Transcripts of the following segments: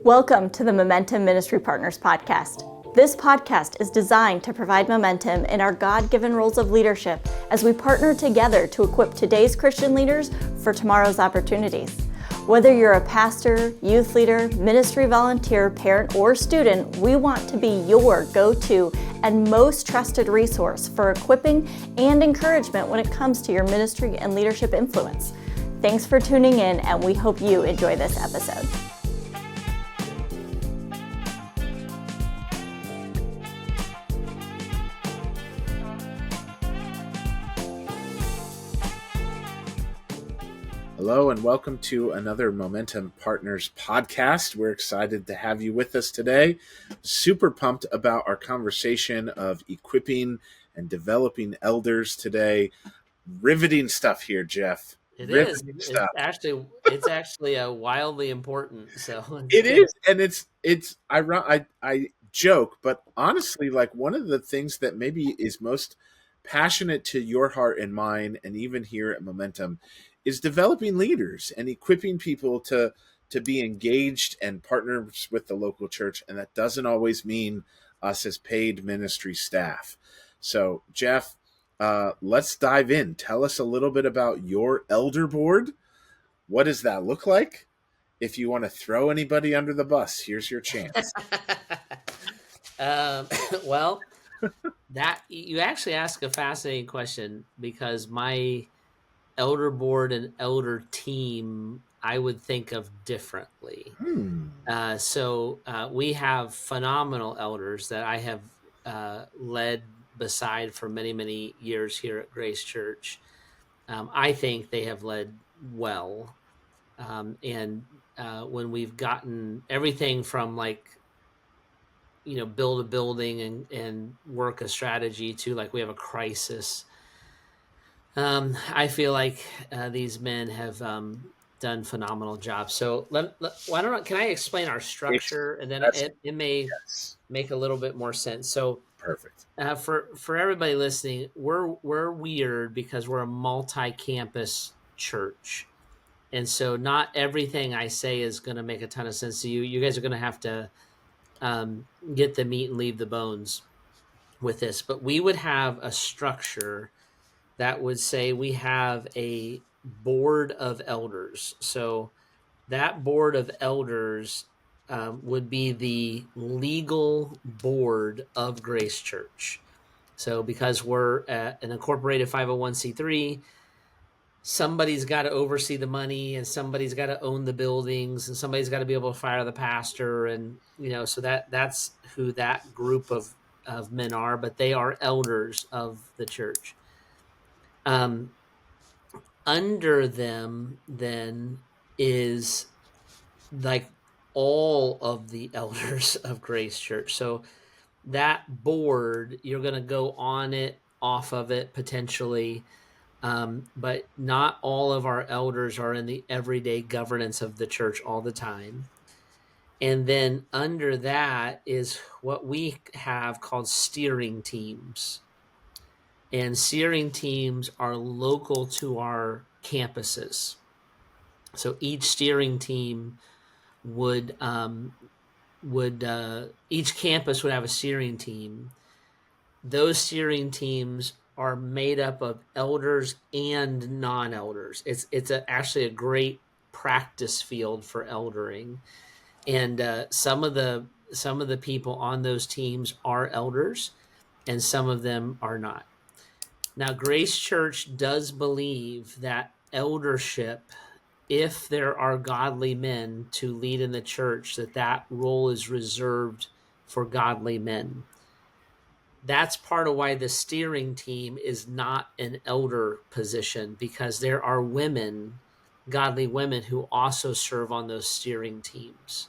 Welcome to the Momentum Ministry Partners podcast. This podcast is designed to provide momentum in our God-given roles of leadership as we partner together to equip today's Christian leaders for tomorrow's opportunities. Whether you're a pastor, youth leader, ministry volunteer, parent, or student, we want to be your go-to and most trusted resource for equipping and encouragement when it comes to your ministry and leadership influence. Thanks for tuning in, and we hope you enjoy this episode. Hello and welcome to another Momentum Partners podcast. We're excited to have you with us today. Super pumped about our conversation of equipping and developing elders today. Riveting stuff here, Jeff. Riveting stuff. It's actually wildly important. So it is, and it's I joke, but honestly, like one of the things that maybe is most passionate to your heart and mine, and even here at Momentum, is developing leaders and equipping people to be engaged and partners with the local church. And that doesn't always mean us as paid ministry staff. So, Jeff, let's dive in. Tell us a little bit about your elder board. What does that look like? If you want to throw anybody under the bus, here's your chance. Well, that you actually ask a fascinating question, because my elder board and elder team I would think of differently. So we have phenomenal elders that I have led beside for many, many years here at Grace Church. I think they have led well. And when we've gotten everything from build a building and work a strategy to we have a crisis, I feel like these men have done phenomenal jobs. So can I explain our structure, and then it may make a little bit more sense. So perfect. For everybody listening, we're weird because we're a multi-campus church. And so not everything I say is going to make a ton of sense to you. You guys are going to have to get the meat and leave the bones with this. But we would have a structure that would say we have a board of elders. So that board of elders would be the legal board of Grace Church. So because we're an incorporated 501c3, somebody's got to oversee the money, and somebody's got to own the buildings, and somebody's got to be able to fire the pastor. And, so that's who that group of men are, but they are elders of the church. Under them then is all of the elders of Grace Church. So that board, you're going to go on it, off of it potentially. But not all of our elders are in the everyday governance of the church all the time. And then under that is what we have called steering teams. And steering teams are local to our campuses. So each steering team would each campus would have a steering team. Those steering teams are made up of elders and non-elders. It's actually a great practice field for eldering, and some of the people on those teams are elders, and some of them are not. Now, Grace Church does believe that eldership, if there are godly men to lead in the church, that role is reserved for godly men. That's part of why the steering team is not an elder position, because there are women, godly women, who also serve on those steering teams.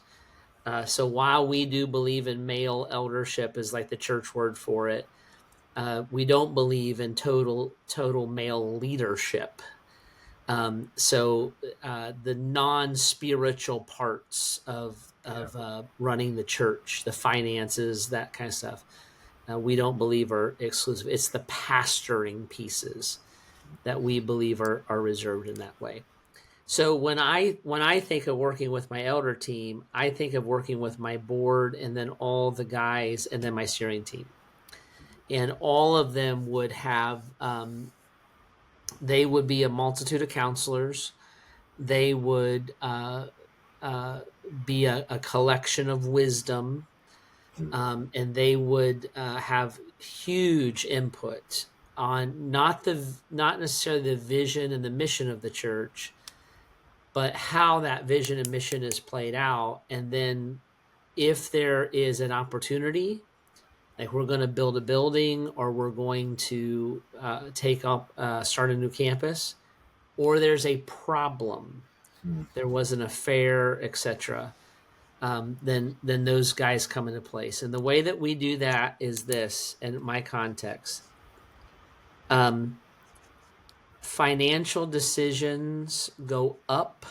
So while we do believe in male eldership is the church word for it, we don't believe in total male leadership. So the non-spiritual parts of running the church, the finances, that kind of stuff, we don't believe are exclusive. It's the pastoring pieces that we believe are reserved in that way. So when I think of working with my elder team, I think of working with my board and then all the guys and then my steering team, and all of them would have they would be a multitude of counselors. They would uh, be a collection of wisdom, and they would have huge input on not necessarily the vision and the mission of the church, but how that vision and mission is played out. And then if there is an opportunity, like we're going to build a building or we're going to take up start a new campus, or there's a problem, there was an affair, etc., then those guys come into place. And the way that we do that is this, in my context: financial decisions go up,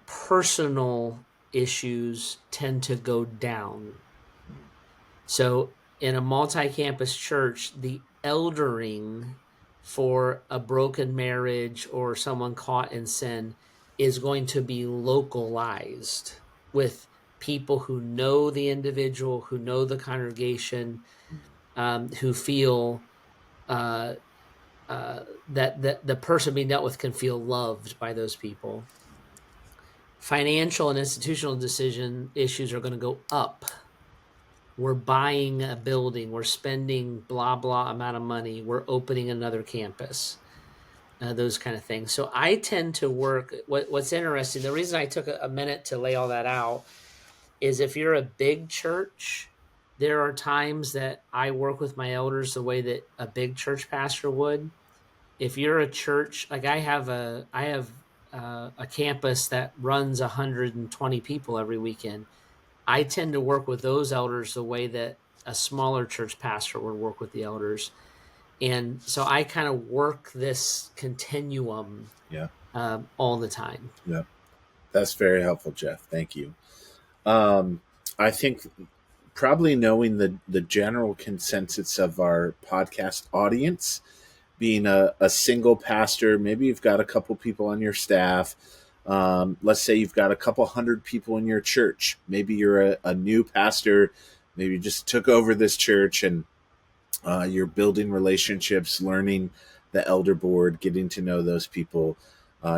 personal issues tend to go down. So in a multi-campus church, the eldering for a broken marriage or someone caught in sin is going to be localized with people who know the individual, who know the congregation, who feel uh, that the person being dealt with can feel loved by those people. Financial and institutional decision issues are going to go up. We're buying a building, we're spending blah blah amount of money, we're opening another campus, those kind of things. So I tend to work. What's interesting, the reason I took a minute to lay all that out is if you're a big church, there are times that I work with my elders the way that a big church pastor would. If you're a church, like I have a campus that runs 120 people every weekend. I tend to work with those elders the way that a smaller church pastor would work with the elders. And so I kind of work this continuum Yeah. all the time. Yeah. That's very helpful, Jeff. Thank you. I think probably knowing the general consensus of our podcast audience, being a single pastor, maybe you've got a couple people on your staff. Let's say you've got a couple hundred people in your church. Maybe you're a new pastor. Maybe you just took over this church and you're building relationships, learning the elder board, getting to know those people.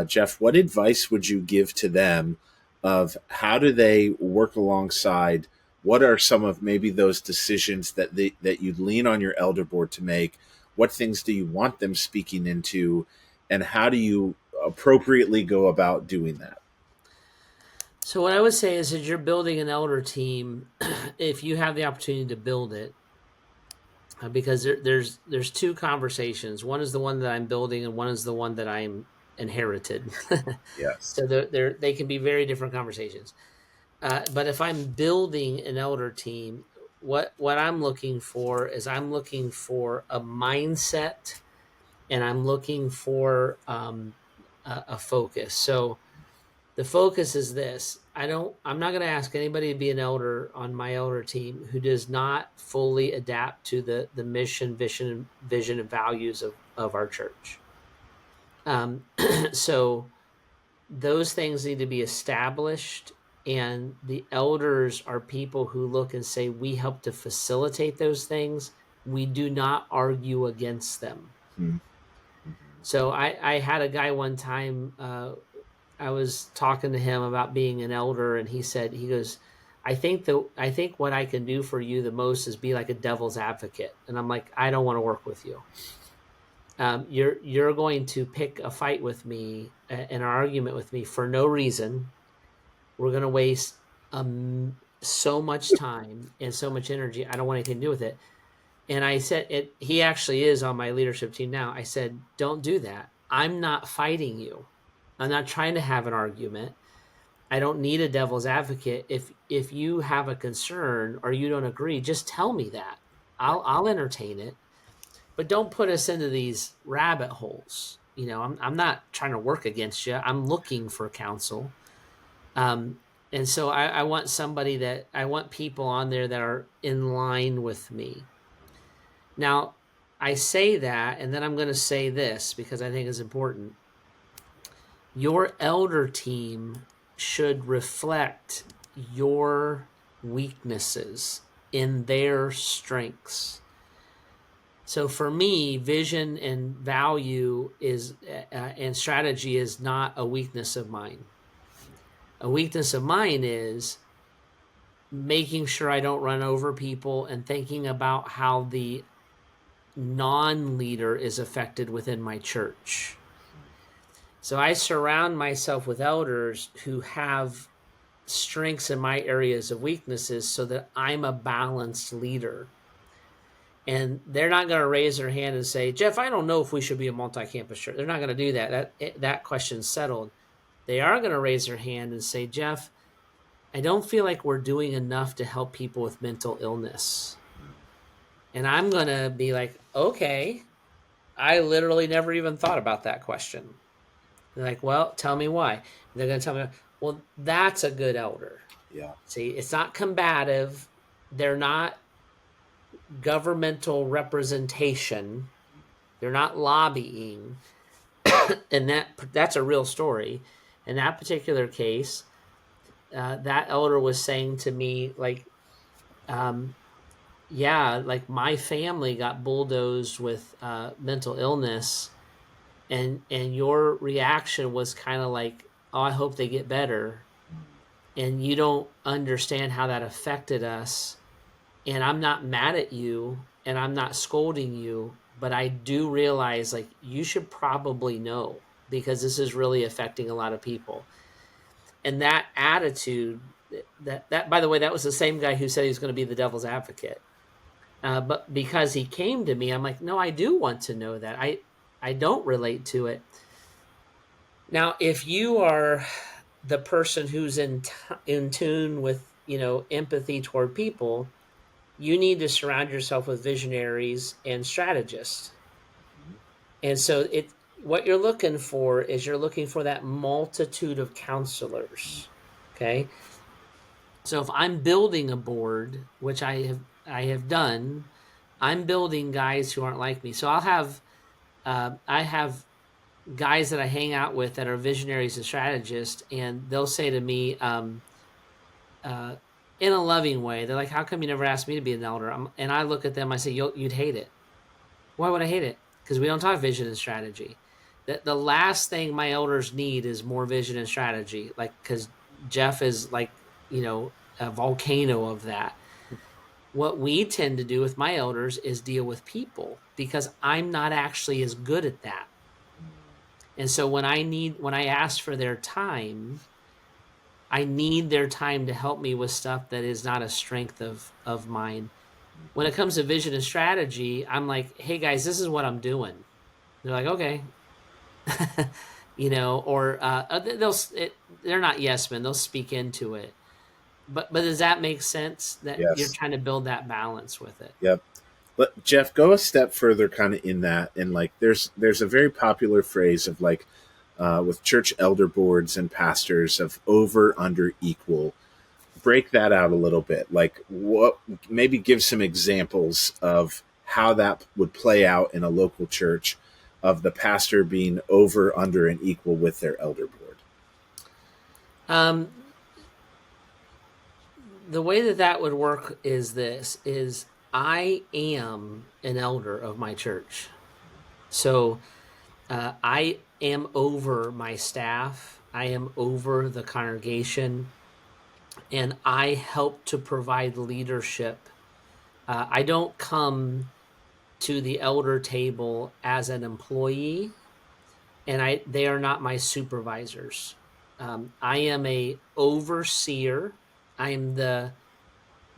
Jeff, what advice would you give to them of how do they work alongside? What are some of maybe those decisions that that you'd lean on your elder board to make? What things do you want them speaking into? And how do you appropriately go about doing that? So what I would say is, as you're building an elder team, if you have the opportunity to build it, because there's two conversations. One is the one that I'm building, and one is the one that I'm inherited. Yes. So they can be very different conversations. But if I'm building an elder team, what I'm looking for is I'm looking for a mindset, and I'm looking for a focus. So the focus is this: I'm not going to ask anybody to be an elder on my elder team who does not fully adapt to the mission, vision, and values of our church. So those things need to be established, and the elders are people who look and say, we help to facilitate those things. We do not argue against them. Mm-hmm. So I had a guy one time, I was talking to him about being an elder, and he goes, I think what I can do for you the most is be like a devil's advocate. And I'm like, I don't want to work with you. You're going to pick a fight with me, an argument with me for no reason. We're going to waste so much time and so much energy. I don't want anything to do with it. And I said, he actually is on my leadership team now. I said, don't do that. I'm not fighting you. I'm not trying to have an argument. I don't need a devil's advocate. If you have a concern or you don't agree, just tell me that. I'll entertain it. But don't put us into these rabbit holes. I'm not trying to work against you. I'm looking for counsel. And so I want people on there that are in line with me. Now, I say that, and then I'm going to say this because I think it's important. Your elder team should reflect your weaknesses in their strengths. So for me, vision and value is and strategy is not a weakness of mine. A weakness of mine is making sure I don't run over people and thinking about how the non-leader is affected within my church. So I surround myself with elders who have strengths in my areas of weaknesses so that I'm a balanced leader. And they're not going to raise their hand and say, Jeff, I don't know if we should be a multi-campus church. They're not going to do that. That question's settled. They are going to raise their hand and say, Jeff, I don't feel like we're doing enough to help people with mental illness. And I'm going to be like, okay, I literally never even thought about that question. They're like, well, tell me why. And they're going to tell me, well, that's a good elder. Yeah. See, it's not combative. They're not governmental representation. They're not lobbying. And that's a real story. In that particular case, that elder was saying to me, like, yeah, like my family got bulldozed with mental illness, and your reaction was kind of like, oh, I hope they get better, and you don't understand how that affected us. And I'm not mad at you, and I'm not scolding you, but I do realize like you should probably know because this is really affecting a lot of people. And that attitude, that by the way, that was the same guy who said he was going to be the devil's advocate. But because he came to me, I'm like, no, I do want to know that. I don't relate to it. Now, if you are the person who's in tune with, empathy toward people, you need to surround yourself with visionaries and strategists. And so what you're looking for is you're looking for that multitude of counselors. Okay. So if I'm building a board, which I have done, I'm building guys who aren't like me. So I have guys that I hang out with that are visionaries and strategists, and they'll say to me, in a loving way, they're like, "How come you never asked me to be an elder?" And I look at them, I say, "You'd hate it." Why would I hate it? Because we don't talk vision and strategy. The last thing my elders need is more vision and strategy, like because Jeff is like a volcano of that. What we tend to do with my elders is deal with people because I'm not actually as good at that. And so when I ask for their time, I need their time to help me with stuff that is not a strength of mine. When it comes to vision and strategy, I'm like, hey guys, this is what I'm doing. They're like, okay. Or they're not yes men. They'll speak into it. But does that make sense that you're Yes. trying to build that balance with it? Yep. But Jeff, go a step further, kind of in that, and like, there's a very popular phrase of like, with church elder boards and pastors of over, under, equal. Break that out a little bit. Like, what? Maybe give some examples of how that would play out in a local church, of the pastor being over, under, and equal with their elder board. The way that would work is I am an elder of my church. So I am over my staff. I am over the congregation, and I help to provide leadership. I don't come to the elder table as an employee, and they are not my supervisors. I am a overseer. I am the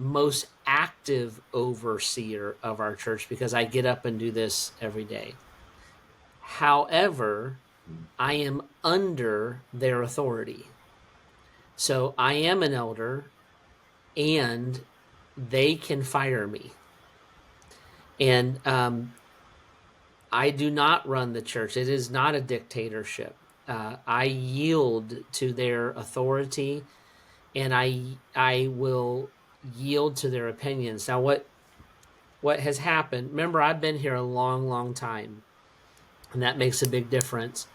most active overseer of our church because I get up and do this every day. However, I am under their authority. So I am an elder, and they can fire me. And I do not run the church. It is not a dictatorship. I yield to their authority, and I will yield to their opinions. Now, what has happened? Remember, I've been here a long, long time, and that makes a big difference.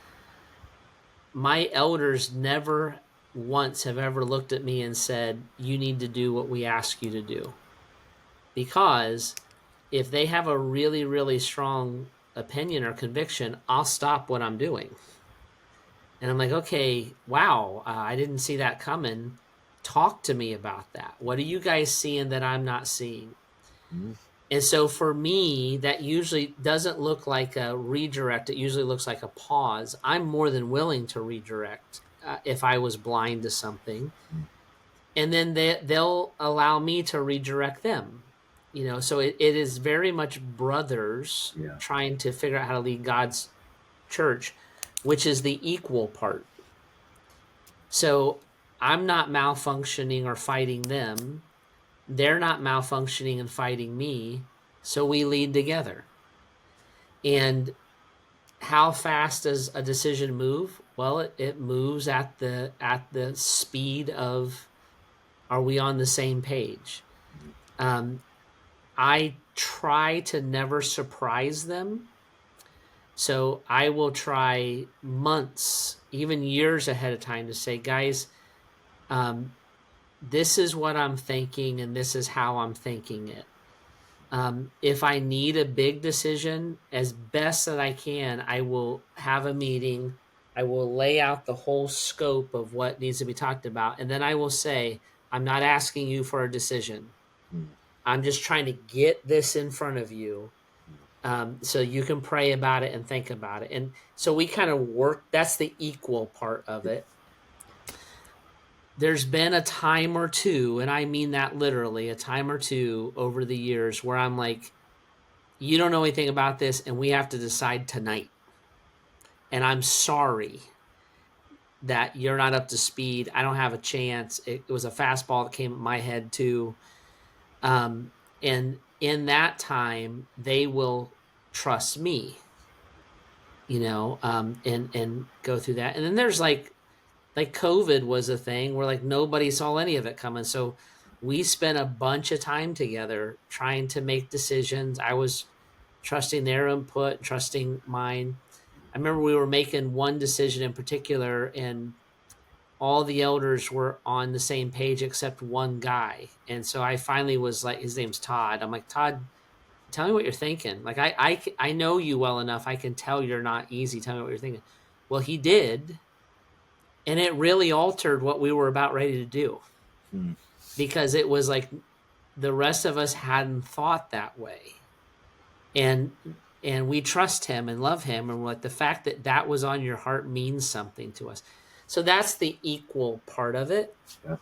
my elders never once have ever looked at me and said, you need to do what we ask you to do. Because if they have a really, really strong opinion or conviction, I'll stop what I'm doing. And I'm like, okay, wow, I didn't see that coming. Talk to me about that. What are you guys seeing that I'm not seeing? Mm. And so for me, that usually doesn't look like a redirect. It usually looks like a pause. I'm more than willing to redirect if I was blind to something. And then they'll allow me to redirect them. So it is very much brothers Yeah. trying to figure out how to lead God's church, which is the equal part. So I'm not malfunctioning or fighting them. They're not malfunctioning and fighting me. So we lead together. And how fast does a decision move? Well, it moves at the speed of, are we on the same page? I try to never surprise them. So I will try months, even years ahead of time to say, guys, this is what I'm thinking and this is how I'm thinking it. If I need a big decision, as best that I can, I will have a meeting. I will lay out the whole scope of what needs to be talked about. And then I will say, I'm not asking you for a decision. I'm just trying to get this in front of you so you can pray about it and think about it. And so we kind of work, that's the equal part of it. There's been a time or two, and I mean that literally, a time or two over the years where I'm like, you don't know anything about this, and we have to decide tonight. And I'm sorry that you're not up to speed. I don't have a chance. It was a fastball that came at my head too. And in that time, they will trust me, and go through that. And then there's like COVID was a thing where like nobody saw any of it coming. So we spent a bunch of time together trying to make decisions. I was trusting their input, trusting mine. I remember we were making one decision in particular, and all the elders were on the same page except one guy. And so I finally was like, his name's Todd. I'm like, Todd, tell me what you're thinking. Like, I know you well enough. I can tell you're not easy. Tell me what you're thinking. Well, he did. And it really altered what we were about ready to do because it was like the rest of us hadn't thought that way. And we trust him and love him, and like the fact that that was on your heart means something to us. So that's the equal part of it. Yeah.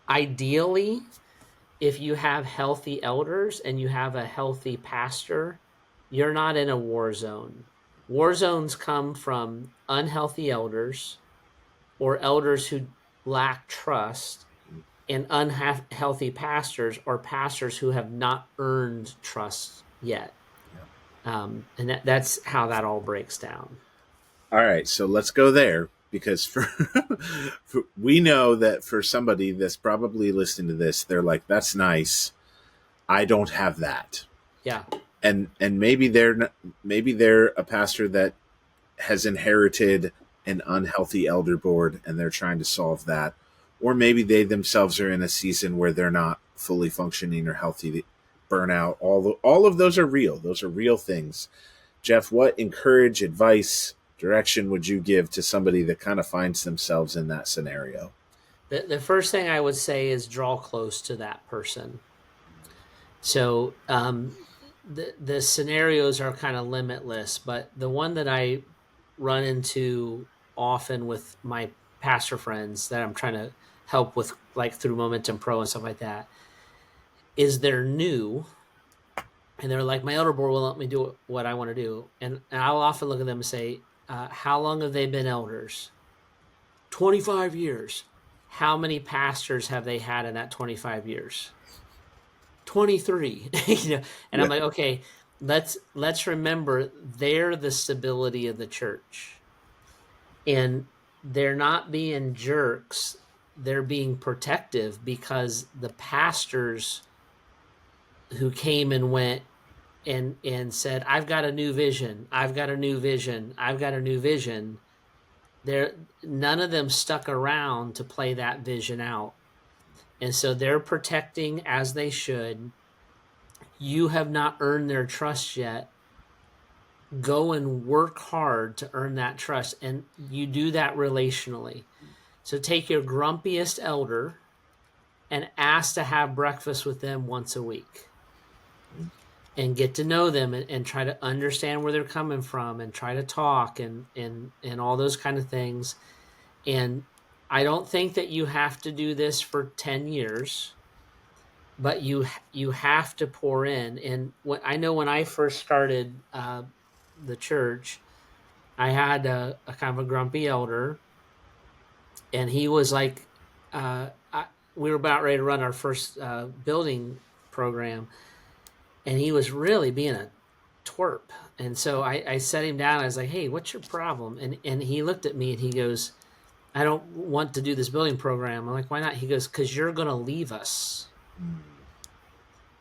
Ideally, if you have healthy elders and you have a healthy pastor, you're not in a war zone. War zones come from unhealthy elders or elders who lack trust, and unhealthy pastors or pastors who have not earned trust yet. And that's how that all breaks down. All right, so let's go there because we know that for somebody that's probably listening to this, they're like, "That's nice. I don't have that." Yeah, and maybe they're a pastor that has inherited an unhealthy elder board, and they're trying to solve that, or maybe they themselves are in a season where they're not fully functioning or healthy. Burnout, all of those are real. Those are real things. Jeff, what advice, direction would you give to somebody that kind of finds themselves in that scenario? The first thing I would say is draw close to that person. So the scenarios are kind of limitless, but the one that I run into often with my pastor friends that I'm trying to help with, like through Momentum Pro and stuff like that, is they're new. And they're like, my elder board will let me do what I want to do. And I'll often look at them and say, how long have they been elders? 25 years. How many pastors have they had in that 25 years? 23. And I'm like, okay, let's remember they're the stability of the church. And they're not being jerks. They're being protective because the pastors who came and went and said, I've got a new vision. I've got a new vision. I've got a new vision. None of them stuck around to play that vision out. And so they're protecting as they should. You have not earned their trust yet. Go and work hard to earn that trust. And you do that relationally. So take your grumpiest elder and ask to have breakfast with them once a week and get to know them and try to understand where they're coming from and try to talk and all those kind of things. And I don't think that you have to do this for 10 years, but you have to pour in. And I know when I first started the church, I had a kind of a grumpy elder, and he was like, we were about ready to run our first building program, and he was really being a twerp. And so I set him down. I was like, "Hey, what's your problem?" And he looked at me and he goes, "I don't want to do this building program." I'm like, "Why not?" He goes, "Because you're going to leave us.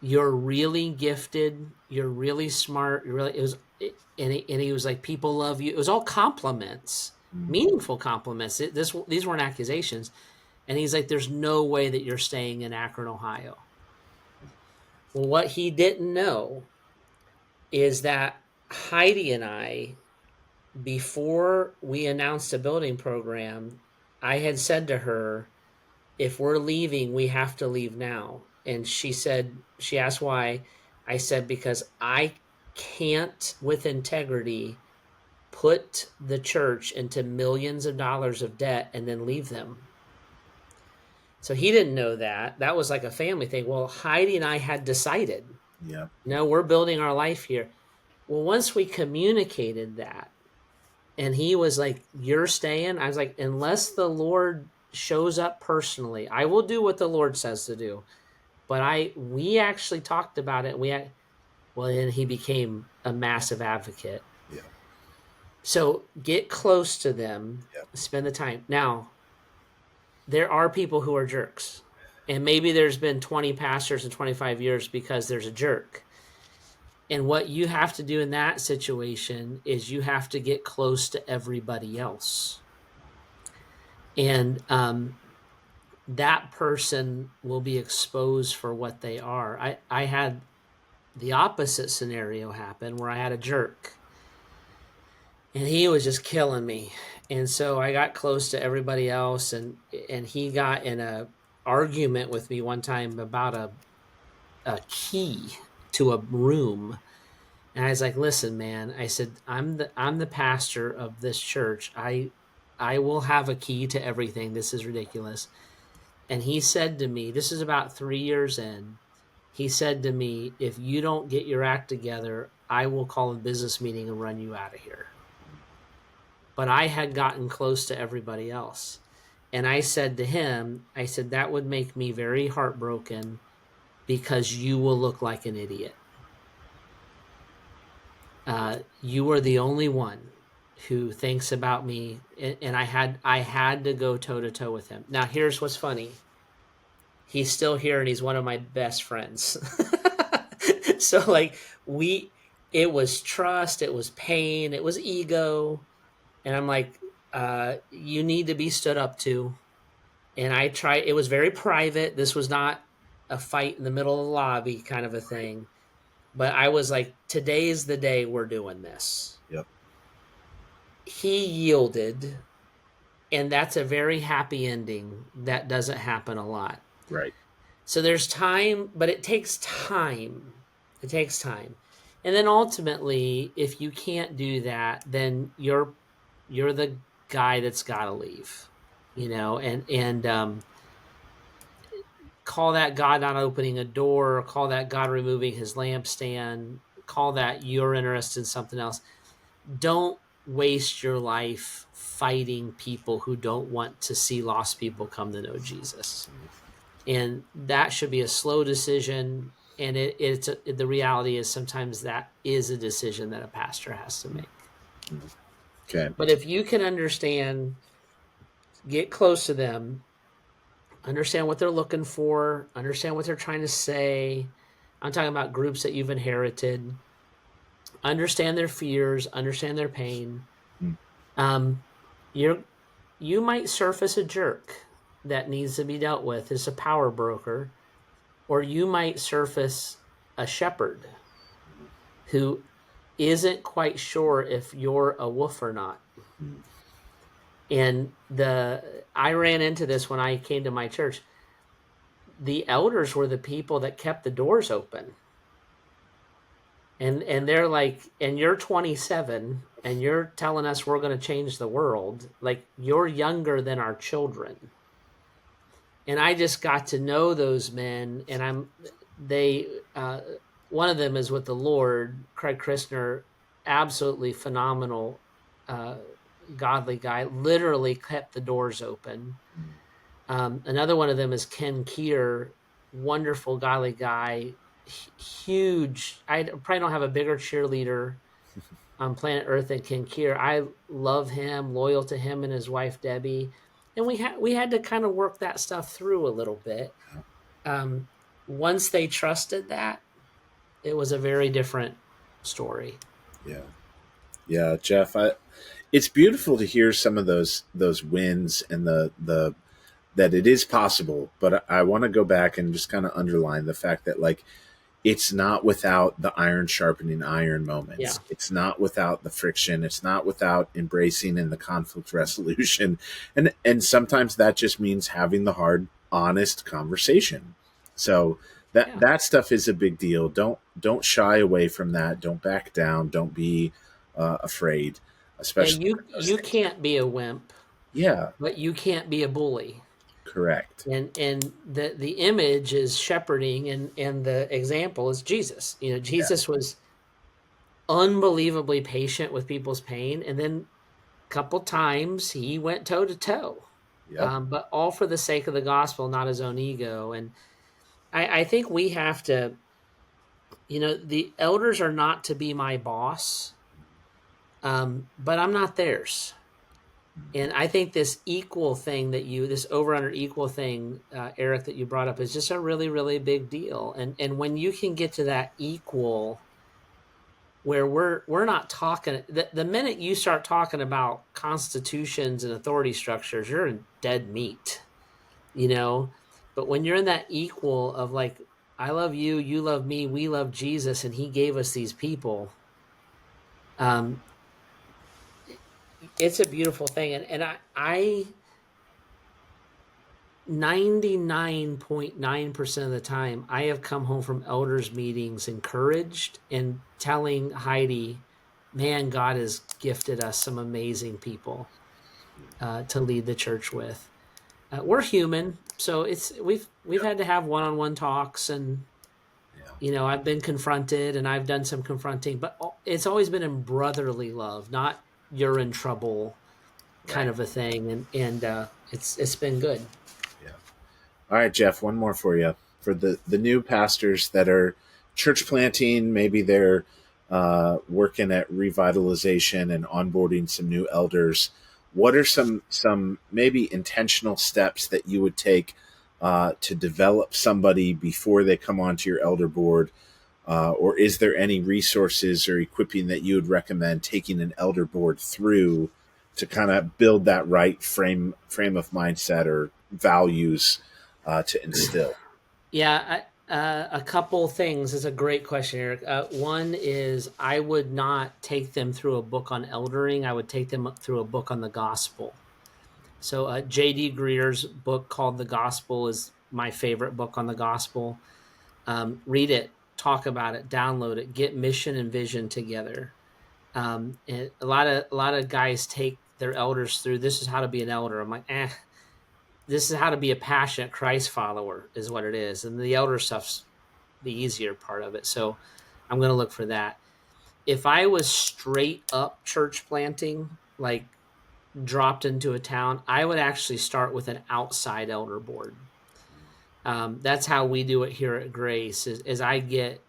You're really gifted. You're really smart. You're really." And he was like, "People love you." It was all compliments, meaningful compliments. These weren't accusations. And he's like, "There's no way that you're staying in Akron, Ohio." Well, what he didn't know is that Heidi and I, before we announced a building program, I had said to her, if we're leaving, we have to leave now. And she asked why. I said, because I can't, with integrity, put the church into millions of dollars of debt and then leave them. So he didn't know that. That was like a family thing. Well, Heidi and I had decided, no, we're building our life here. Well, once we communicated that, and he was like, "You're staying," I was like, "Unless the Lord shows up personally, I will do what the Lord says to do." But we actually talked about it. Then he became a massive advocate. Yeah. So get close to them, spend the time. Now, there are people who are jerks, and maybe there's been 20 pastors in 25 years because there's a jerk. And what you have to do in that situation is you have to get close to everybody else. And that person will be exposed for what they are. I had the opposite scenario happen where I had a jerk, and he was just killing me. And so I got close to everybody else, and he got in a argument with me one time about a key to a room. And I was like, "Listen, man," I said, I'm the pastor of this church. I will have a key to everything. This is ridiculous." And he said to me, this is about 3 years in, he said to me, "If you don't get your act together, I will call a business meeting and run you out of here." But I had gotten close to everybody else. And I said to him, I said, "That would make me very heartbroken because you will look like an idiot. You are the only one who thinks about me." And I had to go toe to toe with him. Now, here's what's funny. He's still here and he's one of my best friends. So like it was trust, it was pain, it was ego. And I'm like, you need to be stood up to. And I tried, it was very private. This was not a fight in the middle of the lobby kind of a thing. But I was like, today is the day we're doing this. Yep. He yielded, and that's a very happy ending. That doesn't happen a lot. Right. So there's time, but it takes time. It takes time. And then ultimately, if you can't do that, then you're the guy that's got to leave, and call that God not opening a door, call that God removing his lampstand, call that you're interested in something else. Don't waste your life fighting people who don't want to see lost people come to know Jesus. And that should be a slow decision. And the reality is sometimes that is a decision that a pastor has to make. Okay. But if you can understand, get close to them, understand what they're looking for, understand what they're trying to say. I'm talking about groups that you've inherited. Understand their fears, understand their pain. you might surface a jerk that needs to be dealt with as a power broker, or you might surface a shepherd who isn't quite sure if you're a wolf or not. And I ran into this when I came to my church. The elders were the people that kept the doors open. And they're like, and you're 27 and you're telling us we're going to change the world. Like, you're younger than our children. And I just got to know those men, and they one of them is with the Lord, Craig Christner, absolutely phenomenal, uh, godly guy, literally kept the doors open. Another one of them is Ken Keir, wonderful godly guy, huge. I probably don't have a bigger cheerleader on planet Earth than Ken Keir. I love him, loyal to him and his wife Debbie, and we had to kind of work that stuff through a little bit. Um, Once they trusted that, it was a very different story. Yeah. Yeah, Jeff, it's beautiful to hear some of those wins and the that it is possible, but I want to go back and just kind of underline the fact that, like, it's not without the iron sharpening iron Yeah. moments. It's not without the friction. It's not without embracing and the conflict resolution. And sometimes that just means having the hard, honest conversation. So Yeah. that stuff is a big deal. Don't shy away from that. Don't back down. Don't be afraid, Yeah, especially you when those you things. can't be a wimp, Yeah, but you can't be a bully. correct. And the image is shepherding, and the example is Jesus. Yeah, Jesus was unbelievably patient with people's pain, and then a couple times he went toe to toe, yep. but all for the sake of the gospel, not his own ego. And I think we have to, the elders are not to be my boss, but I'm not theirs. And I think this equal thing this over under equal thing, Eric, that you brought up is just a really, really big deal. And when you can get to that equal, where we're not talking, the minute you start talking about constitutions and authority structures, you're in dead meat, you know. But when you're in that equal of, like, I love you, you love me, we love Jesus, and he gave us these people, um, it's a beautiful thing. And I 99.9% of the time, I have come home from elders meetings encouraged and telling Heidi, man, God has gifted us some amazing people to lead the church with. We're human, so we've Yep. had to have one-on-one talks, and Yeah. I've been confronted and I've done some confronting, but it's always been in brotherly love, not you're in trouble kind Right. of a thing. And it's been good. Yeah. All right, Jeff, one more for you. For the new pastors that are church planting, maybe they're working at revitalization and onboarding some new elders. What are some maybe intentional steps that you would take to develop somebody before they come onto your elder board? Or is there any resources or equipping that you would recommend taking an elder board through to kind of build that right frame of mindset or values to instill? Yeah, a couple things is a great question, Eric. One is, I would not take them through a book on eldering. I would take them through a book on the gospel. So J.D. Greer's book called The Gospel is my favorite book on the gospel. Read it, talk about it, download it, get mission and vision together. And a lot of guys take their elders through, this is how to be an elder. I'm like, this is how to be a passionate Christ follower is what it is. And the elder stuff's the easier part of it. So I'm going to look for that. If I was straight up church planting, like dropped into a town, I would actually start with an outside elder board. That's how we do it here at Grace is I get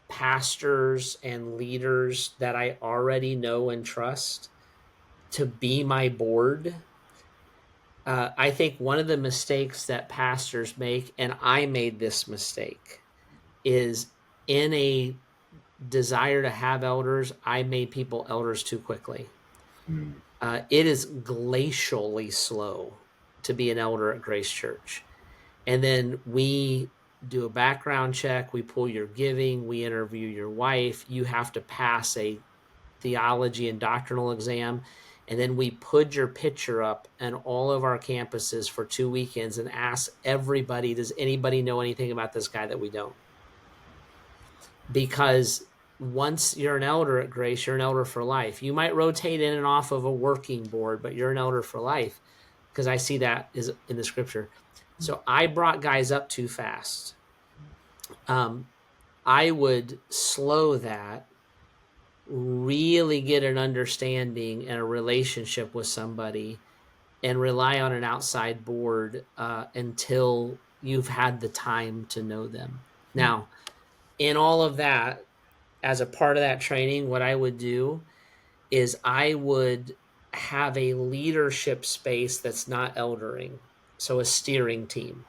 pastors and leaders that I already know and trust to be my board. I think one of the mistakes that pastors make, and I made this mistake, is in a desire to have elders, I made people elders too quickly. Mm. It is glacially slow to be an elder at Grace Church. And then we do a background check, we pull your giving, we interview your wife. You have to pass a theology and doctrinal exam. And then we put your picture up on all of our campuses for 2 weekends and ask everybody, does anybody know anything about this guy that we don't? Because once you're an elder at Grace, you're an elder for life. You might rotate in and off of a working board, but you're an elder for life, because I see that is in the scripture. So I brought guys up too fast. I would slow that, really get an understanding and a relationship with somebody, and rely on an outside board until you've had the time to know them. Now, in all of that, as a part of that training, what I would do is I would have a leadership space that's not eldering, so a steering team.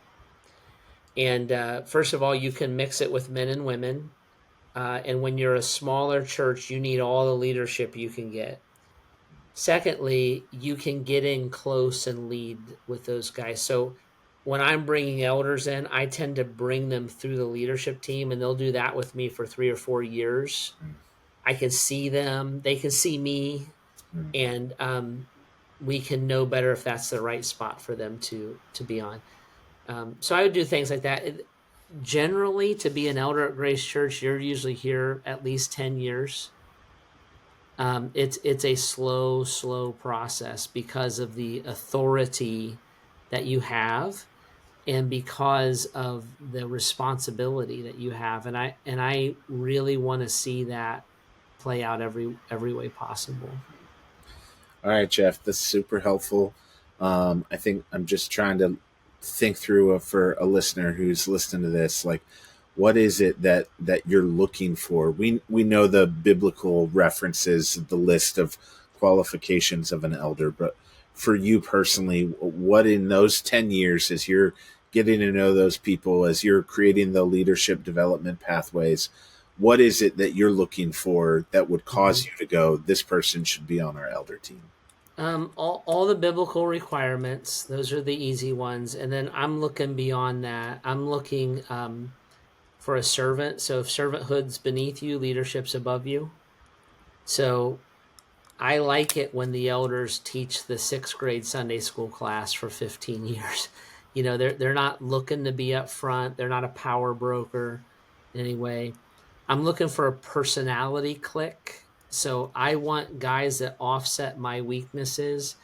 And first of all, you can mix it with men and women. And when you're a smaller church, you need all the leadership you can get. Secondly, you can get in close and lead with those guys. So when I'm bringing elders in, I tend to bring them through the leadership team, and they'll do that with me for 3 or 4 years. I can see them, they can see me, and we can know better if that's the right spot for them to be on. So I would do things like that. Generally, to be an elder at Grace Church, you're usually here at least 10 years. It's a slow process because of the authority that you have, and because of the responsibility that you have. And I really want to see that play out every way possible. All right, Jeff, that's super helpful. I think I'm just trying to think through for a listener who's listening to this, like, what is it that you're looking for? We know the biblical references, the list of qualifications of an elder, but for you personally, what in those 10 years, as you're getting to know those people, as you're creating the leadership development pathways, what is it that you're looking for that would cause you to go, this person should be on our elder team? All the biblical requirements, those are the easy ones. And then I'm looking beyond that. I'm looking for a servant. So if servanthood's beneath you, leadership's above you. So I like it when the elders teach the 6th grade Sunday school class for 15 years. You know, they're not looking to be up front. They're not a power broker in any way. I'm looking for a personality click. So I want guys that offset my weaknesses,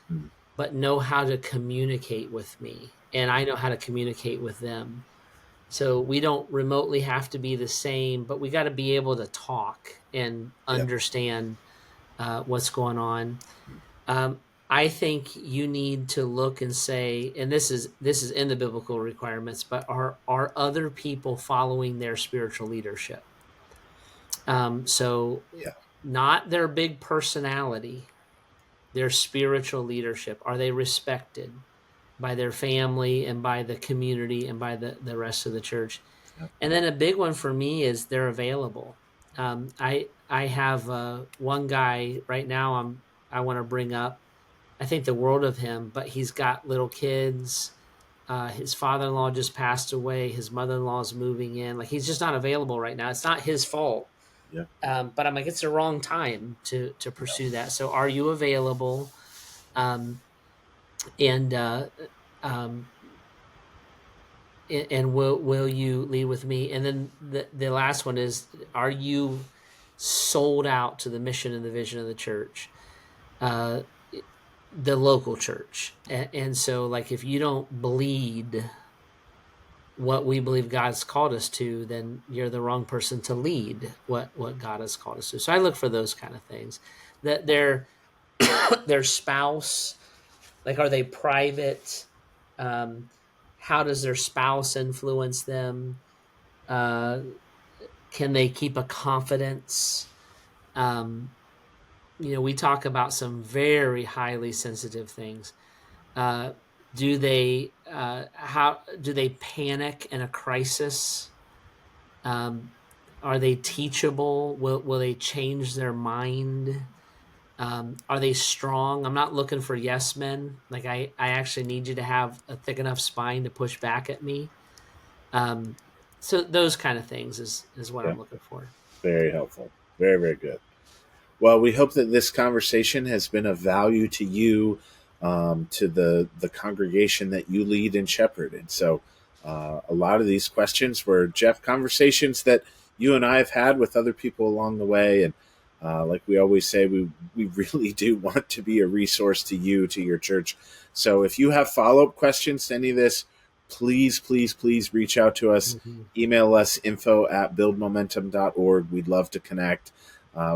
but know how to communicate with me, and I know how to communicate with them. So we don't remotely have to be the same, but we got to be able to talk and understand what's going on. I think you need to look and say, and this is in the biblical requirements, but are other people following their spiritual leadership? So not their big personality, their spiritual leadership. Are they respected by their family and by the community and by the rest of the church? And then a big one for me is they're available. I have one guy right now I want to bring up. I think the world of him, but he's got little kids. His father-in-law just passed away. His mother-in-law is moving in. Like, he's just not available right now. It's not his fault. But I'm like, it's the wrong time to pursue that. So are you available? And will you lead with me? And then the last one is, are you sold out to the mission and the vision of the church, the local church? And so, like, if you don't bleed what we believe God's called us to, then you're the wrong person to lead what God has called us to. So I look for those kind of things. That their spouse, like, are they private? How does their spouse influence them? Can they keep a confidence? We talk about some very highly sensitive things. Do they panic in a crisis? Are they teachable? Will they change their mind? Are they strong? I'm not looking for yes men. Like I actually need you to have a thick enough spine to push back at me. So those kind of things is what Yeah, I'm looking for. very helpful. Very, very good. Well, we hope that this conversation has been of value to you, to the congregation that you lead and shepherd. And so, a lot of these questions were, Jeff, conversations that you and I have had with other people along the way. And like we always say, we really do want to be a resource to you, to your church. So if you have follow-up questions to any of this, please, please, please reach out to us. Mm-hmm. Email us info@buildmomentum.org. We'd love to connect.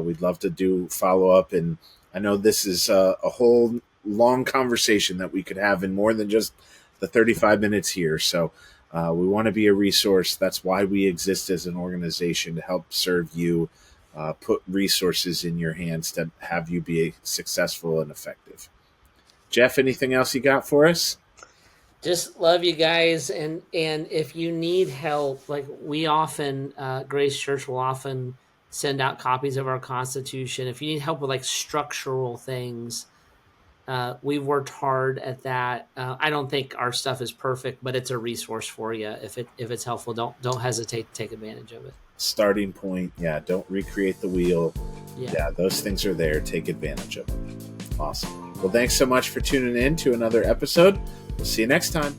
We'd love to do follow up. And I know this is a whole long conversation that we could have in more than just the 35 minutes here. So we want to be a resource. That's why we exist as an organization, to help serve you, put resources in your hands to have you be successful and effective. Jeff, anything else you got for us? Just love you guys, and if you need help, like we often, Grace Church will often send out copies of our Constitution. If you need help with like structural things, we've worked hard at that. I don't think our stuff is perfect, but it's a resource for you. If it's helpful, don't hesitate to take advantage of it. Starting point, yeah. Don't recreate the wheel. Yeah, those things are there. Take advantage of them. Awesome. Well, thanks so much for tuning in to another episode. We'll see you next time.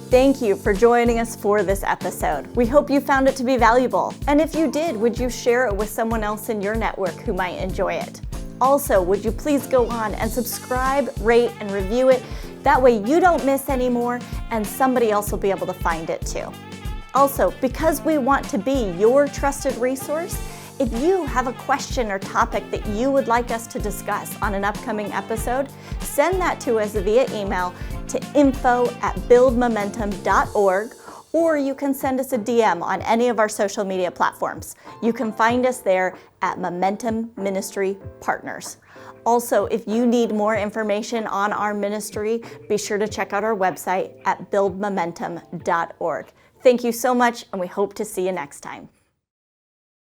Thank you for joining us for this episode. We hope you found it to be valuable. And if you did, would you share it with someone else in your network who might enjoy it? Also, would you please go on and subscribe, rate, and review it? That way you don't miss any more, and somebody else will be able to find it too. Also, because we want to be your trusted resource, if you have a question or topic that you would like us to discuss on an upcoming episode, send that to us via email to info@buildmomentum.org, or you can send us a DM on any of our social media platforms. You can find us there at Momentum Ministry Partners. Also, if you need more information on our ministry, be sure to check out our website at buildmomentum.org. Thank you so much, and we hope to see you next time.